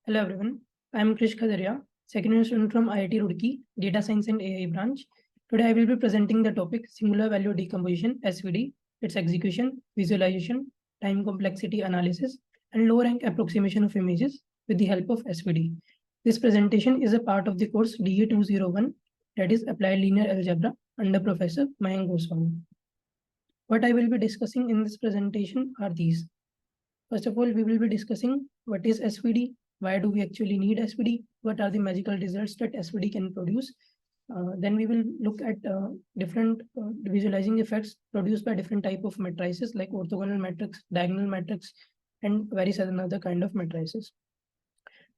Hello everyone, I am Krish Khadaria, second year student from IIT Roorkee, Data Science and AI branch. Today I will be presenting the topic Singular Value Decomposition SVD, its execution, visualization, time complexity analysis, and low rank approximation of images with the help of SVD. This presentation is a part of the course DA 201, that is Applied Linear Algebra, under Professor Mayank Goswami. What I will be discussing in this presentation are these. First of all, we will be discussing what is SVD, why do we actually need SVD, what are the magical results that SVD can produce. Then we will look at different visualizing effects produced by different type of matrices like orthogonal matrix, diagonal matrix, and various other kind of matrices.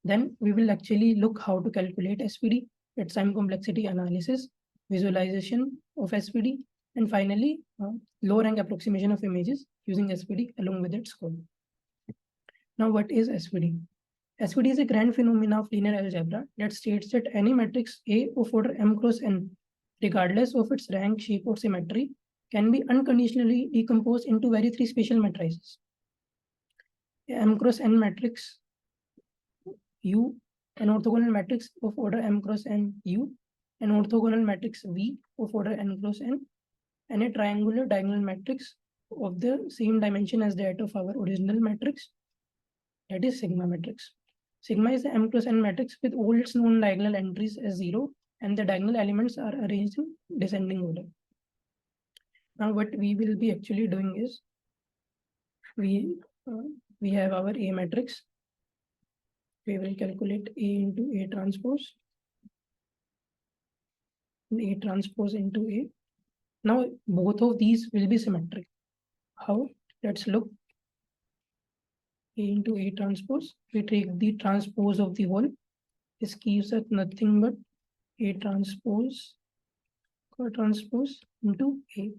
Then we will actually look how to calculate SVD, its time complexity analysis, visualization of SVD, and finally, low rank approximation of images using SVD along with its code. Now, what is SVD? SVD is a grand phenomena of linear algebra that states that any matrix A of order m cross n, regardless of its rank, shape, or symmetry, can be unconditionally decomposed into three spatial matrices. M cross n matrix U, an orthogonal matrix of order m cross n U, an orthogonal matrix V of order n cross n, and a triangular diagonal matrix of the same dimension as that of our original matrix, that is sigma matrix. Sigma is the m cross n matrix with all its known diagonal entries as 0, and the diagonal elements are arranged in descending order. Now, what we will be actually doing is we have our A matrix. We will calculate A into A transpose, and A transpose into A. Now, both of these will be symmetric. How? Let's look. A into A transpose, we take the transpose of the whole. This gives us nothing but A transpose into A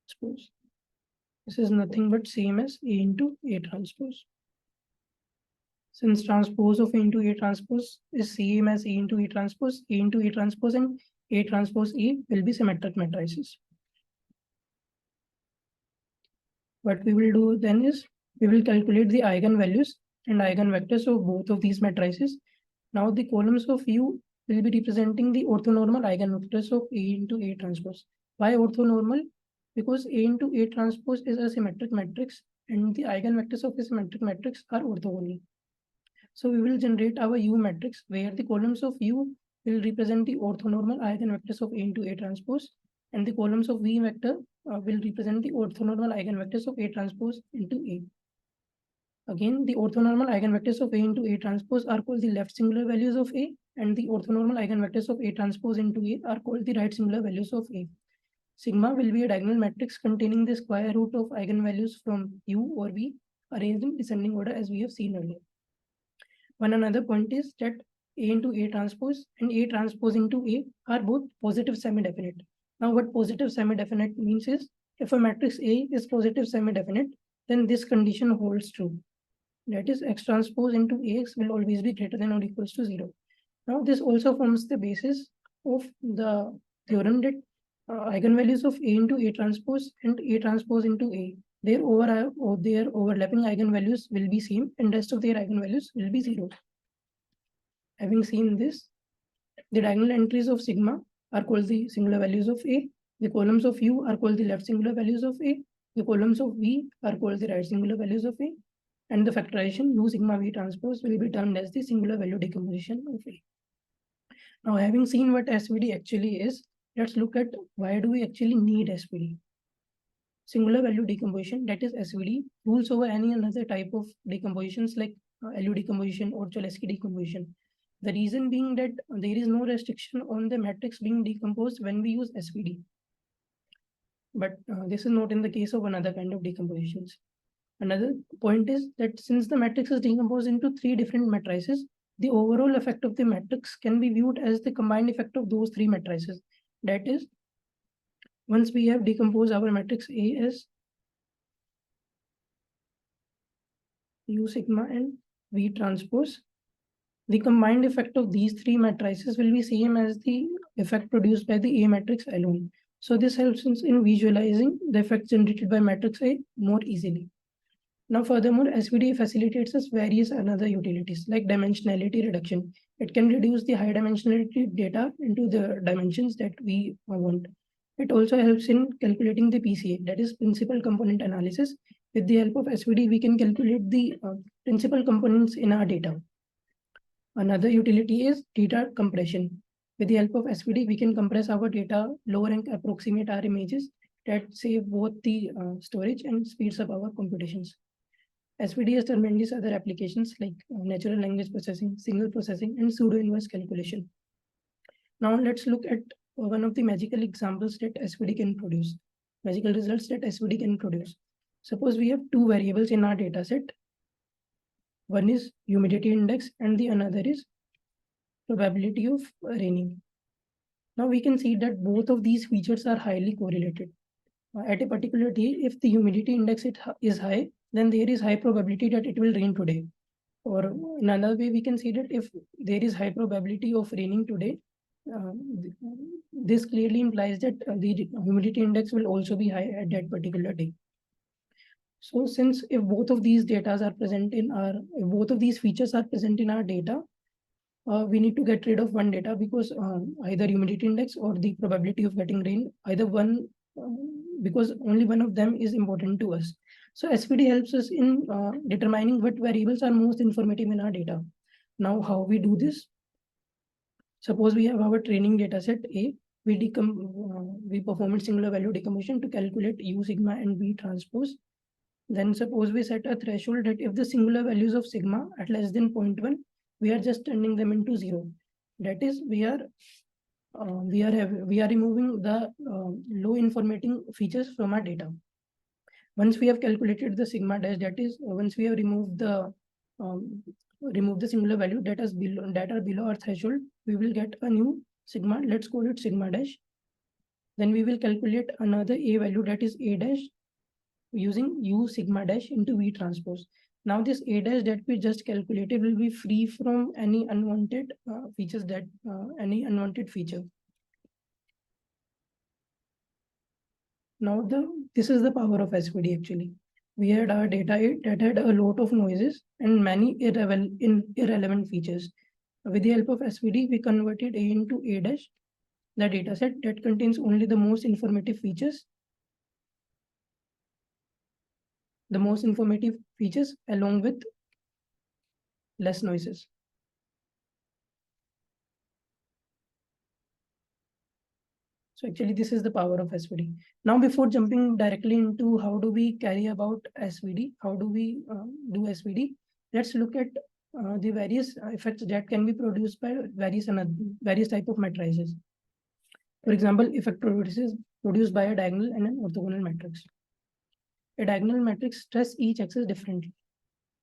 transpose. This is nothing but same as A into A transpose. Since transpose of A into A transpose is same as A into A transpose and A transpose A will be symmetric matrices. What we will do then is we will calculate the eigenvalues and eigenvectors of both of these matrices. Now the columns of U will be representing the orthonormal eigenvectors of A into A transpose. Why orthonormal? Because A into A transpose is a symmetric matrix and the eigenvectors of a symmetric matrix are orthogonal. So we will generate our U matrix where the columns of U will represent the orthonormal eigenvectors of A into A transpose, and the columns of V vector will represent the orthonormal eigenvectors of A transpose into A. Again, the orthonormal eigenvectors of A into A transpose are called the left singular values of A, and the orthonormal eigenvectors of A transpose into A are called the right singular values of A. Sigma will be a diagonal matrix containing the square root of eigenvalues from U or V arranged in descending order as we have seen earlier. One another point is that A into A transpose and A transpose into A are both positive semi-definite. Now, what positive semi-definite means is if a matrix A is positive semi-definite, then this condition holds true. That is, X transpose into AX will always be greater than or equals to 0. Now, this also forms the basis of the theorem that eigenvalues of A into A transpose and A transpose into A, their overlapping eigenvalues will be same and rest of their eigenvalues will be 0. Having seen this, the diagonal entries of sigma are called the singular values of A, the columns of U are called the left singular values of A, the columns of V are called the right singular values of A, and the factorization U sigma V transpose will be termed as the singular value decomposition of A. Now, having seen what SVD actually is, let's look at why do we actually need SVD. Singular value decomposition, that is SVD, rules over any another type of decompositions like LU decomposition or Cholesky decomposition. The reason being that there is no restriction on the matrix being decomposed when we use SVD. But this is not in the case of another kind of decompositions. Another point is that since the matrix is decomposed into three different matrices, the overall effect of the matrix can be viewed as the combined effect of those three matrices. That is, once we have decomposed our matrix A as U sigma and V transpose, the combined effect of these three matrices will be same as the effect produced by the A matrix alone. So this helps us in visualizing the effect generated by matrix A more easily. Now, furthermore, SVD facilitates us various other utilities like dimensionality reduction. It can reduce the high dimensionality data into the dimensions that we want. It also helps in calculating the PCA, that is principal component analysis. With the help of SVD, we can calculate the principal components in our data. Another utility is data compression. With the help of SVD, we can compress our data, lower and approximate our images that save both the storage and speeds up our computations. SVD has tremendous other applications like natural language processing, signal processing, and pseudo-inverse calculation. Now let's look at one of the magical examples that SVD can produce, magical results that SVD can produce. Suppose we have two variables in our data set. One is humidity index and the another is probability of raining. Now we can see that both of these features are highly correlated. At a particular day, if the humidity index is high, then there is high probability that it will rain today. Or in another way, we can see that if there is high probability of raining today, this clearly implies that the humidity index will also be high at that particular day. So since if both of these data are present in our, if both of these features are present in our data, we need to get rid of one data because either humidity index or the probability of getting rain, either one, because only one of them is important to us. So SVD helps us in determining what variables are most informative in our data. Now, how we do this? Suppose we have our training data set A. We perform a singular value decomposition to calculate U sigma and V transpose. Then suppose we set a threshold that if the singular values of sigma at less than 0.1, we are just turning them into 0. That is, we are removing the low informating features from our data. Once we have calculated the sigma dash, that is, once we have removed the singular value that are below our threshold, we will get a new sigma. Let's call it sigma dash. Then we will calculate another A value, that is A dash, using U sigma dash into V transpose. Now this A dash that we just calculated will be free from any unwanted features, any unwanted feature. Now this is the power of SVD actually. We had our data that had a lot of noises and many irrelevant features. With the help of SVD, we converted A into A dash, the data set that contains only the most informative features. The most informative features along with less noises. So actually this is the power of SVD. Now before jumping directly into how do we carry about SVD, how do we do SVD, let's look at the various effects that can be produced by various type of matrices. For example, effect produced by a diagonal and an orthogonal matrix. A diagonal matrix stretches each axis differently.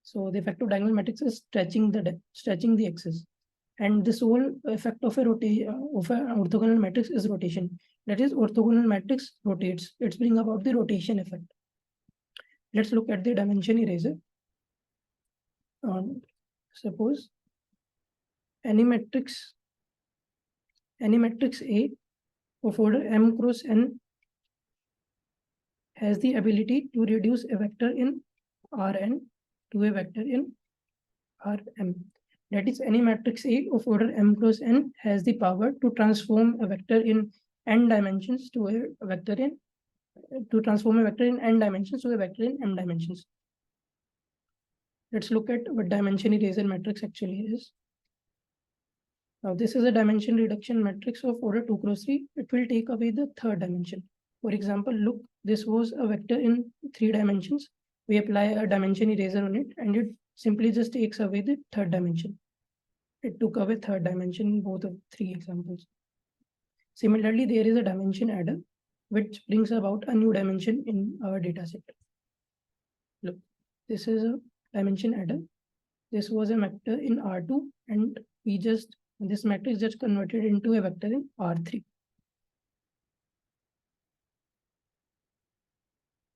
So the effect of diagonal matrix is stretching the axis. And the sole effect of an orthogonal matrix is rotation. That is, orthogonal matrix rotates. It's bring about the rotation effect. Let's look at the dimension eraser. Suppose any matrix A of order m cross n has the ability to reduce a vector in Rn to a vector in Rm. That is, any matrix A of order m cross n has the power to transform a vector in n dimensions to a vector in n dimensions to a vector in m dimensions. Let's look at what dimension eraser matrix actually is. Now this is a dimension reduction matrix of order 2 cross 3. It will take away the third dimension. For example, look, this was a vector in 3 dimensions. We apply a dimension eraser on it and it simply just takes away the third dimension. It took away third dimension in both of 3 examples. Similarly, there is a dimension adder which brings about a new dimension in our data set. Look, this is a dimension adder. This was a vector in R2 and this matrix just converted into a vector in R3.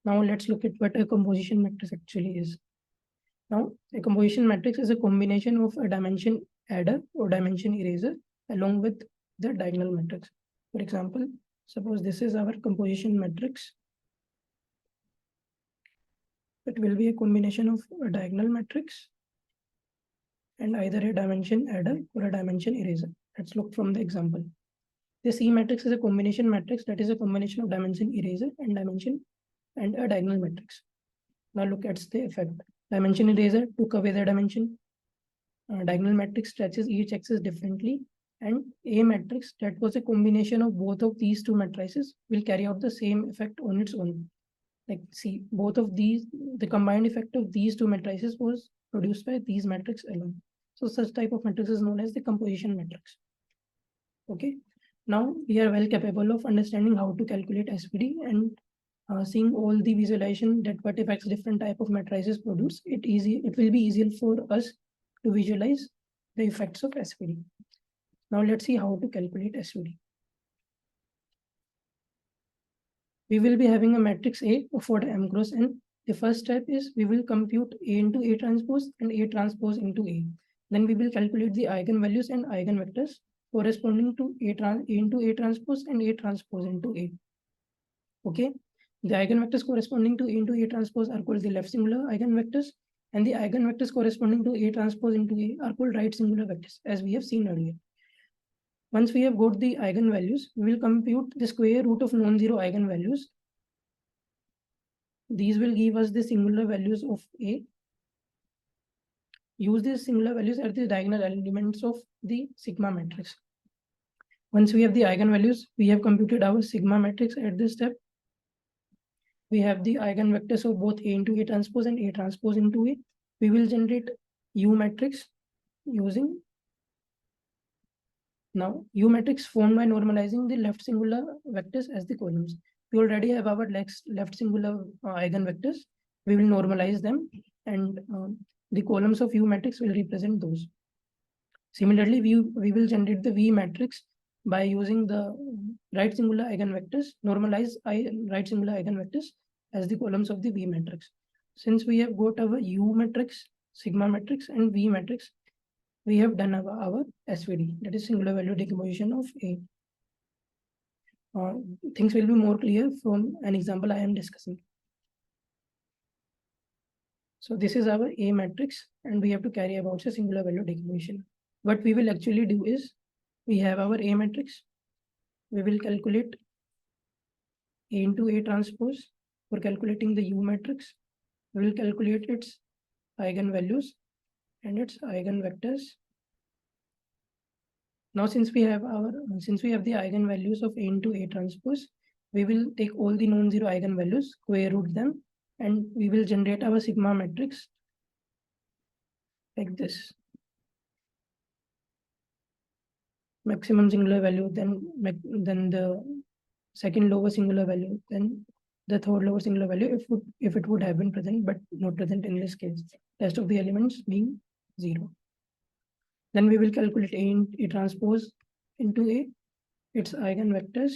Now let's look at what a composition matrix actually is. Now, a composition matrix is a combination of a dimension adder or dimension eraser along with the diagonal matrix. For example, suppose this is our composition matrix. It will be a combination of a diagonal matrix and either a dimension adder or a dimension eraser. Let's look from the example. The C matrix is a combination matrix that is a combination of dimension eraser and dimension and a diagonal matrix. Now look at the effect. Dimension eraser took away the dimension. Diagonal matrix stretches each axis differently, and A matrix that was a combination of both of these two matrices will carry out the same effect on its own. Like see, both of these, the combined effect of these two matrices was produced by these matrix alone. So such type of matrix is known as the composition matrix. Okay, now we are well capable of understanding how to calculate SVD and seeing all the visualization that what effects different type of matrices produce. It will be easier for us to visualize the effects of SVD. Now let's see how to calculate SVD. We will be having a matrix A for the M cross N. The first step is we will compute A into A transpose and A transpose into A. Then we will calculate the eigenvalues and eigenvectors corresponding to A into A transpose and A transpose into A. Okay, the eigenvectors corresponding to A into A transpose are called the left singular eigenvectors, and the eigenvectors corresponding to A transpose into A are called right singular vectors, as we have seen earlier. Once we have got the eigenvalues, we will compute the square root of non-zero eigenvalues. These will give us the singular values of A. Use these singular values as the diagonal elements of the sigma matrix. Once we have the eigenvalues, we have computed our sigma matrix at this step. We have the eigenvectors of both A into A transpose and A transpose into A. We will generate U matrix using now U matrix formed by normalizing the left singular vectors as the columns. We already have our left singular eigenvectors. We will normalize them, and the columns of U matrix will represent those. Similarly, we will generate the V matrix by using the right singular eigenvectors, normalize right singular eigenvectors as the columns of the V matrix. Since we have got our U matrix, sigma matrix, and V matrix, we have done our SVD, that is singular value decomposition of A. Things will be more clear from an example I am discussing. So this is our A matrix, and we have to carry about a singular value decomposition. What we will actually do is, we have our A matrix. We will calculate A into A transpose. For calculating the U matrix, we will calculate its eigenvalues and its eigenvectors. Now, since we have the eigenvalues of A into A transpose, we will take all the non-zero eigenvalues, square root them, and we will generate our sigma matrix like this. Maximum singular value, then the second lower singular value, then the third lower singular value if it would have been present, but not present in this case. Rest of the elements being 0. Then we will calculate A transpose into A, its eigenvectors.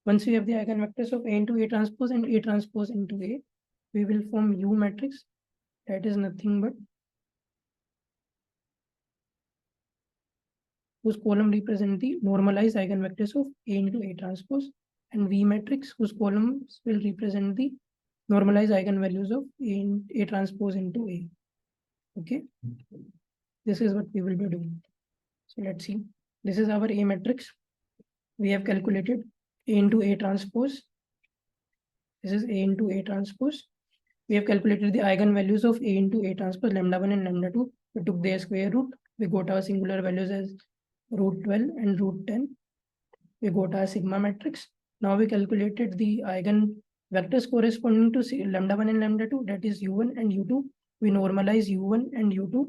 Once we have the eigenvectors of A into A transpose and A transpose into A, we will form U matrix. That is nothing but whose column represent the normalized eigenvectors of A into A transpose, and V matrix whose columns will represent the normalized eigenvalues of A transpose into A. Okay, this is what we will be doing. So let's see. This is our A matrix. We have calculated A into A transpose. This is A into A transpose. We have calculated the eigenvalues of A into A transpose, lambda 1 and lambda 2. We took their square root. We got our singular values as root 12 and root 10. We got our sigma matrix. Now we calculated the eigenvectors corresponding to lambda 1 and lambda 2, that is U1 and U2. We normalize U1 and U2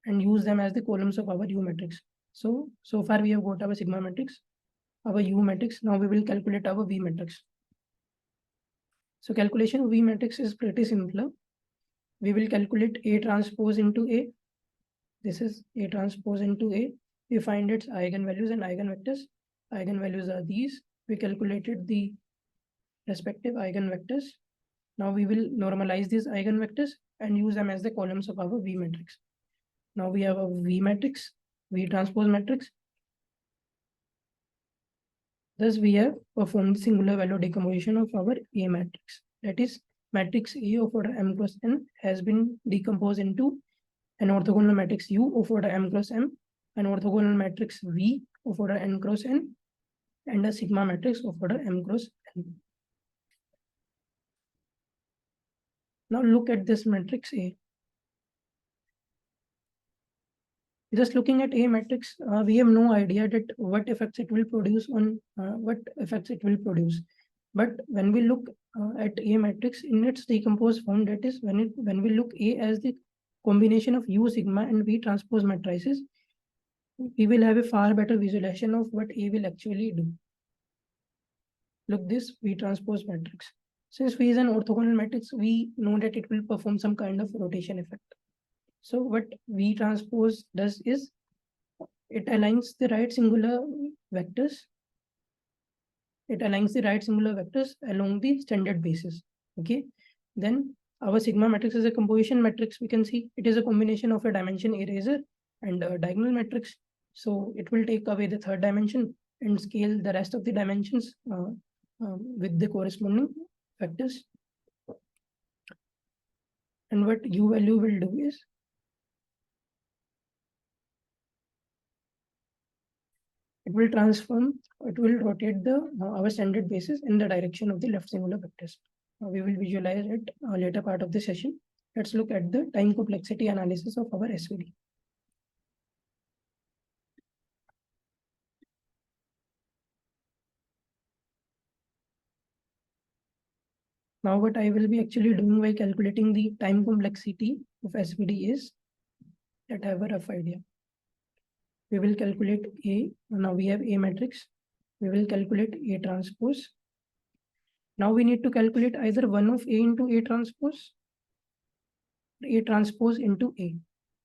and use them as the columns of our U matrix. So far we have got our sigma matrix, our U matrix. Now we will calculate our V matrix. So calculation of V matrix is pretty simpler. We will calculate A transpose into A. This is A transpose into A. We find its eigenvalues and eigenvectors. Eigenvalues are these. We calculated the respective eigenvectors. Now we will normalize these eigenvectors and use them as the columns of our V matrix. Now we have a V matrix, V transpose matrix. Thus, we have performed singular value decomposition of our A matrix. That is, matrix A of order m cross n has been decomposed into an orthogonal matrix U of order m cross m, an orthogonal matrix V of order n cross n, and a sigma matrix of order m cross n. Now look at this matrix A. Just looking at A matrix, we have no idea that what effects it will produce on But when we look at A matrix in its decomposed form, that is when we look A as the combination of U sigma and V transpose matrices, we will have a far better visualization of what A will actually do. Look this V transpose matrix. Since V is an orthogonal matrix, we know that it will perform some kind of rotation effect. So what V transpose does is it aligns the right singular vectors. It aligns the right singular vectors along the standard basis. Okay. Then our sigma matrix is a composition matrix. We can see it is a combination of a dimension eraser and a diagonal matrix. So it will take away the third dimension and scale the rest of the dimensions with the corresponding vectors. And what U value will do is it will rotate our standard basis in the direction of the left singular vectors. We will visualize it later part of the session. Let's look at the time complexity analysis of our SVD. Now what I will be actually doing while calculating the time complexity of SVD is that I have a rough idea. We will calculate A. Now we have A matrix. We will calculate A transpose. Now we need to calculate either one of A into A transpose into A.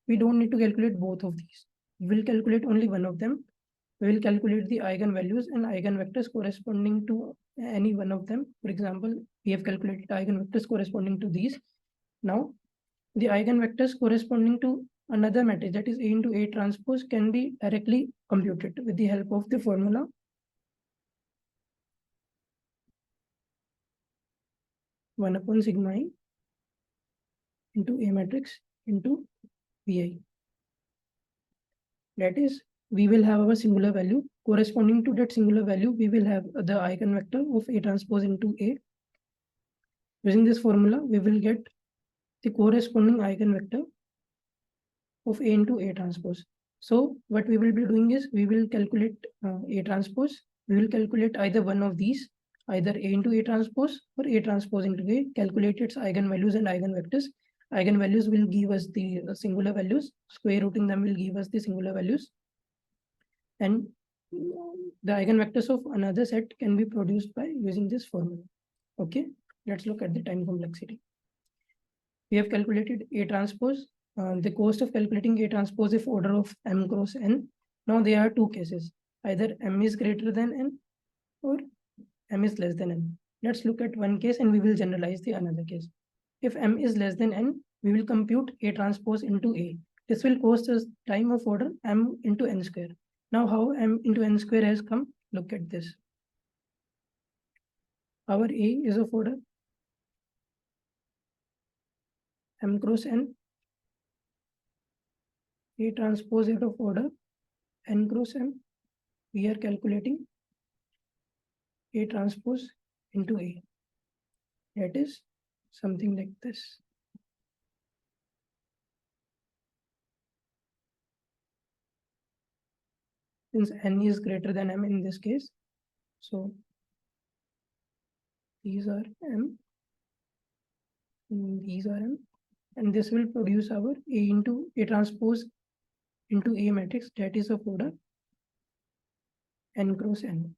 We don't need to calculate both of these. We will calculate only one of them. We will calculate the eigenvalues and eigenvectors corresponding to any one of them. For example, we have calculated eigenvectors corresponding to these. Now, the eigenvectors corresponding to another matrix, that is A into A transpose, can be directly computed with the help of the formula 1 upon sigma I into A matrix into Vi. That is, we will have our singular value. Corresponding to that singular value, we will have the eigenvector of A transpose into A. Using this formula, we will get the corresponding eigenvector of A into A transpose. So what we will be doing is we will calculate A transpose. We will calculate either one of these, either A into A transpose or A transpose into A, calculate its eigenvalues and eigenvectors. Eigenvalues will give us the singular values. Square rooting them will give us the singular values. And the eigenvectors of another set can be produced by using this formula. Okay, let's look at the time complexity. We have calculated A transpose. The cost of calculating A transpose is order of m cross n. Now there are two cases. Either m is greater than n or m is less than n. Let's look at one case and we will generalize the another case. If m is less than n, we will compute A transpose into A. This will cost us time of order m into n square. Now how m into n square has come? Look at this. Our A is of order m cross n. A transpose is of order n cross m. We are calculating A transpose into A. That is something like this. Since n is greater than m in this case, so these are m, these are m, and this will produce our A into A transpose into A matrix, that is of order n cross n.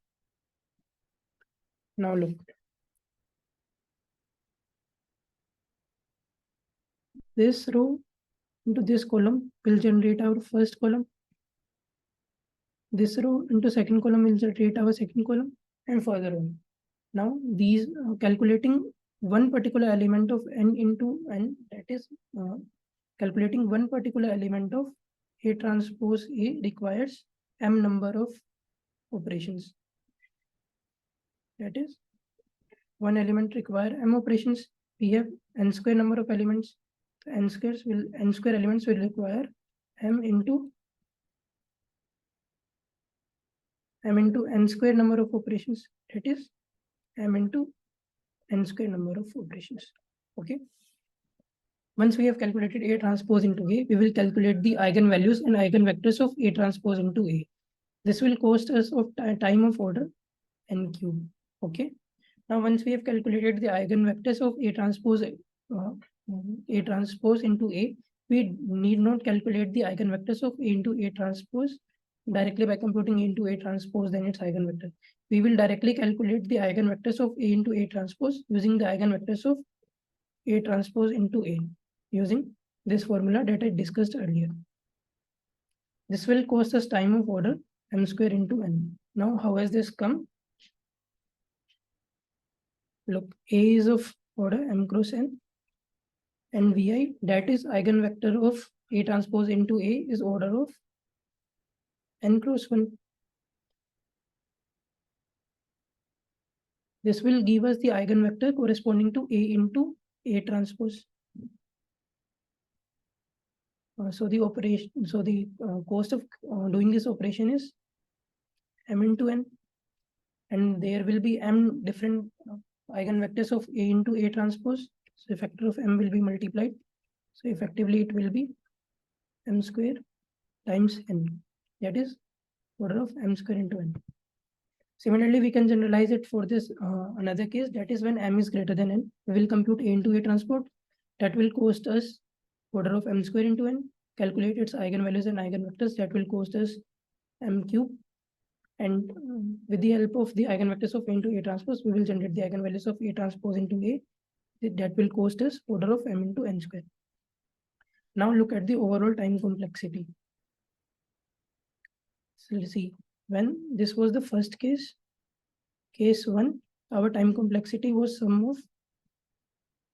Now look. This row into this column will generate our first column. This row into second column will generate our second column, and further on. Now these calculating one particular element of n into n, that is calculating one particular element of A transpose A requires m number of operations. that is one element require m operations. We have n square number of elements. N square elements will require m into n square number of operations. That is m into n square number of operations. Okay. Once we have calculated A transpose into A, we will calculate the eigenvalues and eigenvectors of A transpose into A. This will cost us of time of order n cube. Okay. Now, once we have calculated the eigenvectors of A transpose into A, we need not calculate the eigenvectors of A into A transpose directly by computing A into A transpose, then its eigenvector. We will directly calculate the eigenvectors of A into A transpose using the eigenvectors of A transpose into A, using this formula that I discussed earlier. This will cost us time of order m square into n. Now, how has this come? Look, A is of order m cross n, and Vi, that is eigenvector of A transpose into A, is order of n cross 1. This will give us the eigenvector corresponding to A into A transpose. So the cost of doing this operation is m into n, and there will be m different eigenvectors of A into A transpose. So factor of m will be multiplied. So effectively it will be m square times n. That is order of m square into n. Similarly, we can generalize it for this another case, that is when m is greater than n. We will compute A into A transport. That will cost us order of m square into n. Calculate its eigenvalues and eigenvectors. That will cost us m cube. And with the help of the eigenvectors of A into A transpose, we will generate the eigenvalues of A transpose into A. That will cost us order of m into n square. Now look at the overall time complexity. So let's see, when this was the first case, case 1, our time complexity was sum of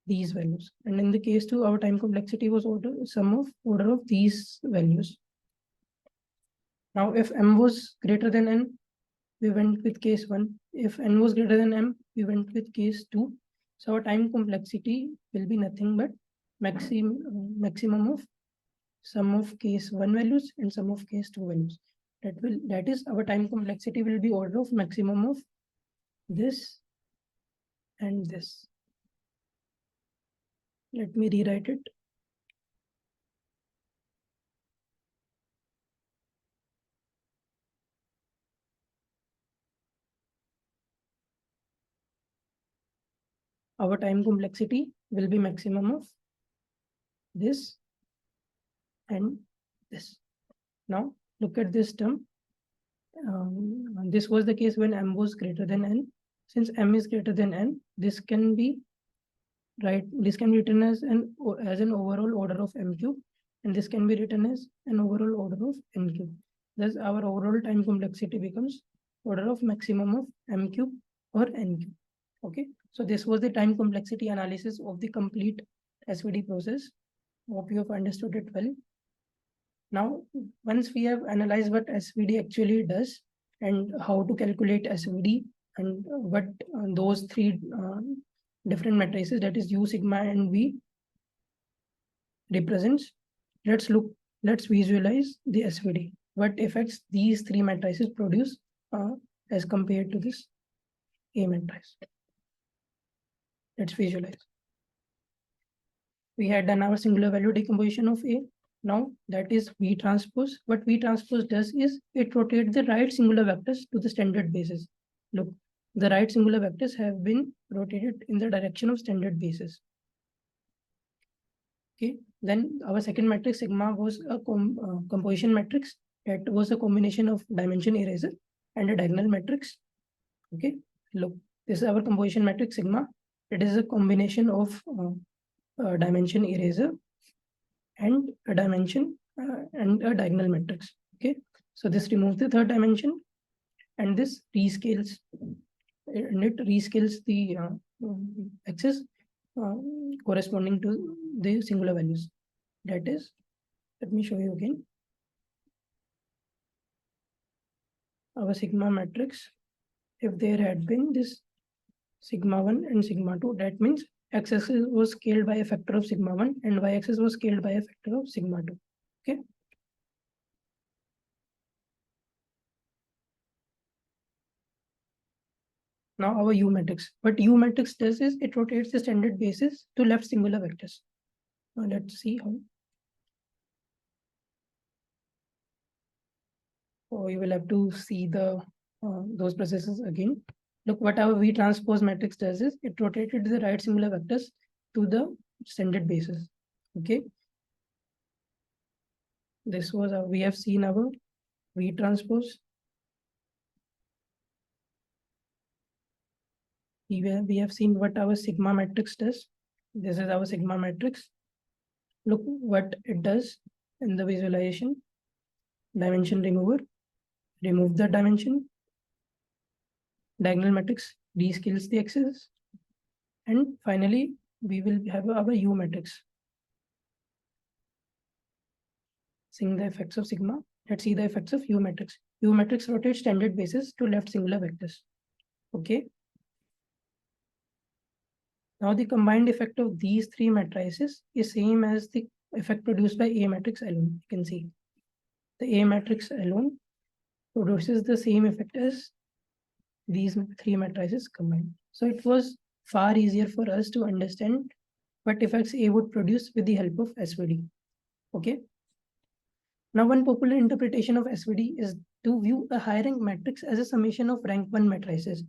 these values. And in the case 2, our time complexity was sum of order of these values. Now, if m was greater than n, we went with case 1. If n was greater than m, we went with case 2. So our time complexity will be nothing but maximum of sum of case 1 values and sum of case 2 values. That is our time complexity will be order of maximum of this and this. Let me rewrite it. Our time complexity will be maximum of this and this. Now look at this term. This was the case when m was greater than n. Since m is greater than n, this can be written as an overall order of m cube, and this can be written as an overall order of n cube. Thus, our overall time complexity becomes order of maximum of m cube or n cube. Okay, so this was the time complexity analysis of the complete SVD process. Hope you have understood it well. Now, once we have analyzed what SVD actually does and how to calculate SVD and what those three different matrices, that is U, sigma, and V, represents, let's visualize the SVD. What effects these three matrices produce as compared to this A matrix. Let's visualize. We had done our singular value decomposition of A. Now that is V transpose. What V transpose does is it rotates the right singular vectors to the standard basis. Look, the right singular vectors have been rotated in the direction of standard basis. Okay, then our second matrix sigma was a composition matrix. That was a combination of dimension eraser and a diagonal matrix. Okay, look, this is our composition matrix sigma. It is a combination of dimension eraser and a dimension and a diagonal matrix. Okay, so this removes the third dimension, and this rescales, and it rescales the axis corresponding to the singular values. That is, let me show you again. Our sigma matrix, if there had been this sigma 1 and sigma 2. That means x-axis was scaled by a factor of sigma 1 and y-axis was scaled by a factor of sigma 2. Okay. Now our U matrix. What U matrix does is it rotates the standard basis to left singular vectors. Now let's see how. So you will have to see the those processes again. Look, what our V transpose matrix does is it rotated the right singular vectors to the standard basis. Okay. This was our, we have seen our V transpose. We have seen what our sigma matrix does. This is our sigma matrix. Look what it does in the visualization. Dimension remover, remove the dimension. Diagonal matrix descales the axis. And finally, we will have our U matrix. Seeing the effects of sigma, let's see the effects of U matrix. U matrix rotates standard basis to left singular vectors. Okay. Now the combined effect of these three matrices is same as the effect produced by A matrix alone. You can see the A matrix alone produces the same effect as these three matrices combined. So it was far easier for us to understand what effects A would produce with the help of SVD. Okay. Now, one popular interpretation of SVD is to view a high rank matrix as a summation of rank 1 matrices.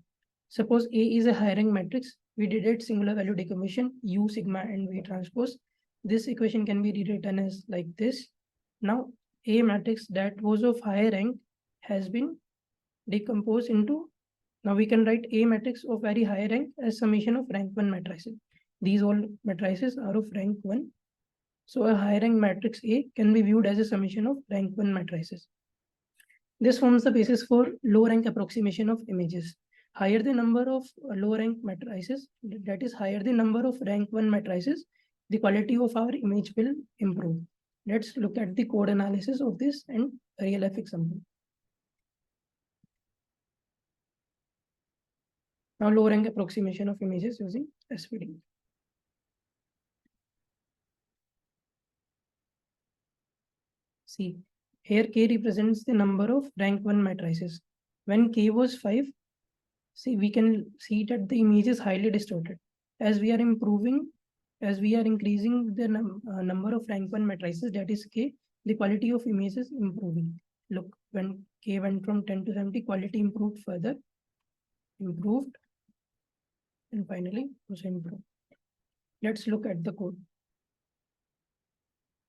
Suppose A is a high rank matrix. We did singular value decomposition, U, sigma, and V transpose. This equation can be rewritten as like this. Now, A matrix that was of high rank has been decomposed into, now we can write A matrix of very high rank as summation of rank 1 matrices. These all matrices are of rank 1. So a high rank matrix A can be viewed as a summation of rank 1 matrices. This forms the basis for low rank approximation of images. Higher the number of low rank matrices, that is higher the number of rank 1 matrices, the quality of our image will improve. Let's look at the code analysis of this and real life example. Now low rank approximation of images using SVD. See, here K represents the number of rank 1 matrices. When K was 5, see, we can see that the image is highly distorted. As we are increasing the number of rank 1 matrices, that is K, the quality of image is improving. Look, when K went from 10 to 70, quality improved further, improved, and finally also improved. Let's look at the code.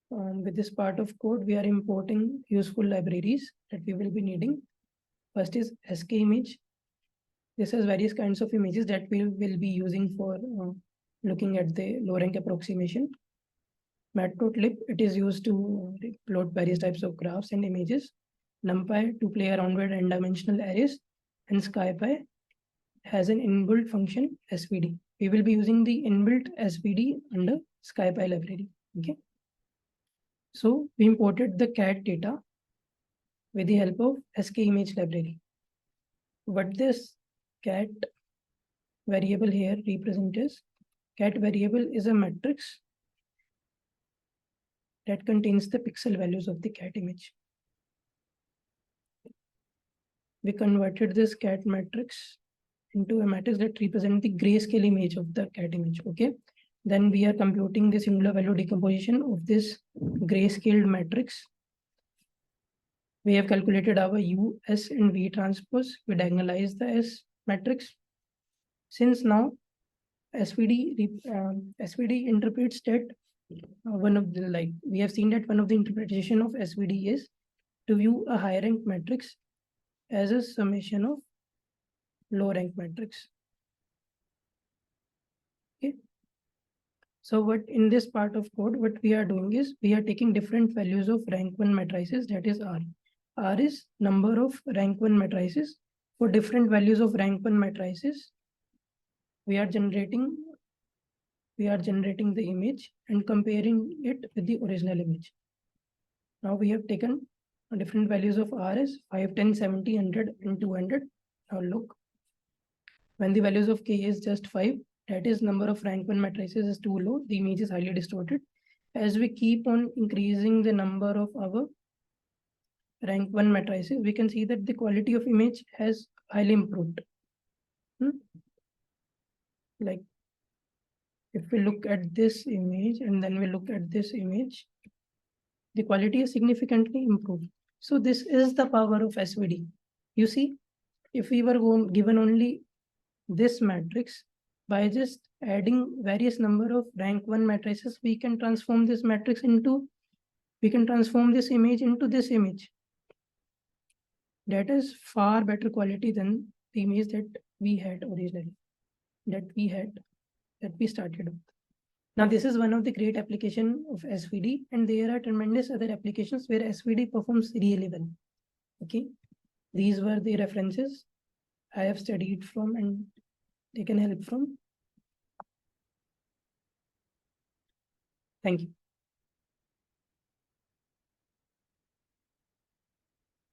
With this part of code, we are importing useful libraries that we will be needing. First is SK image. This has various kinds of images that we will be using for looking at the low rank approximation. Matplotlib, it is used to plot various types of graphs and images. NumPy to play around with n-dimensional arrays, and SkyPy has an inbuilt function SVD. We will be using the inbuilt SVD under SkyPy library. Okay. So we imported the cat data with the help of SK image library. What this cat variable here represents is, cat variable is a matrix that contains the pixel values of the cat image. We converted this cat matrix into a matrix that represents the grayscale image of the cat image. Okay. Then we are computing the singular value decomposition of this grayscaled matrix. We have calculated our U, S, and V transpose. We diagonalize the S matrix. Since now SVD interprets that one of the, we have seen that one of the interpretation of SVD is to view a high rank matrix as a summation of low rank matrix. Okay. So what in this part of code, what we are doing is we are taking different values of rank 1 matrices, that is R. R is number of rank 1 matrices. For different values of rank 1 matrices, we are generating the image and comparing it with the original image. Now we have taken different values of R as 5, 10, 70, 100, and 200. Now look, When the values of K is just 5, that is number of rank 1 matrices is too low, the image is highly distorted. As we keep on increasing the number of our rank 1 matrices, we can see that the quality of image has highly improved. Like if we look at this image and then we look at this image, the quality is significantly improved. So this is the power of SVD. You see, if we were given only this matrix, by just adding various number of rank 1 matrices, we can transform this matrix into, we can transform this image into this image. That is far better quality than the image that we had originally, that we started with. Now, this is one of the great application of SVD, and there are tremendous other applications where SVD performs really well. Okay, these were the references I have studied from and taken help from. Thank you.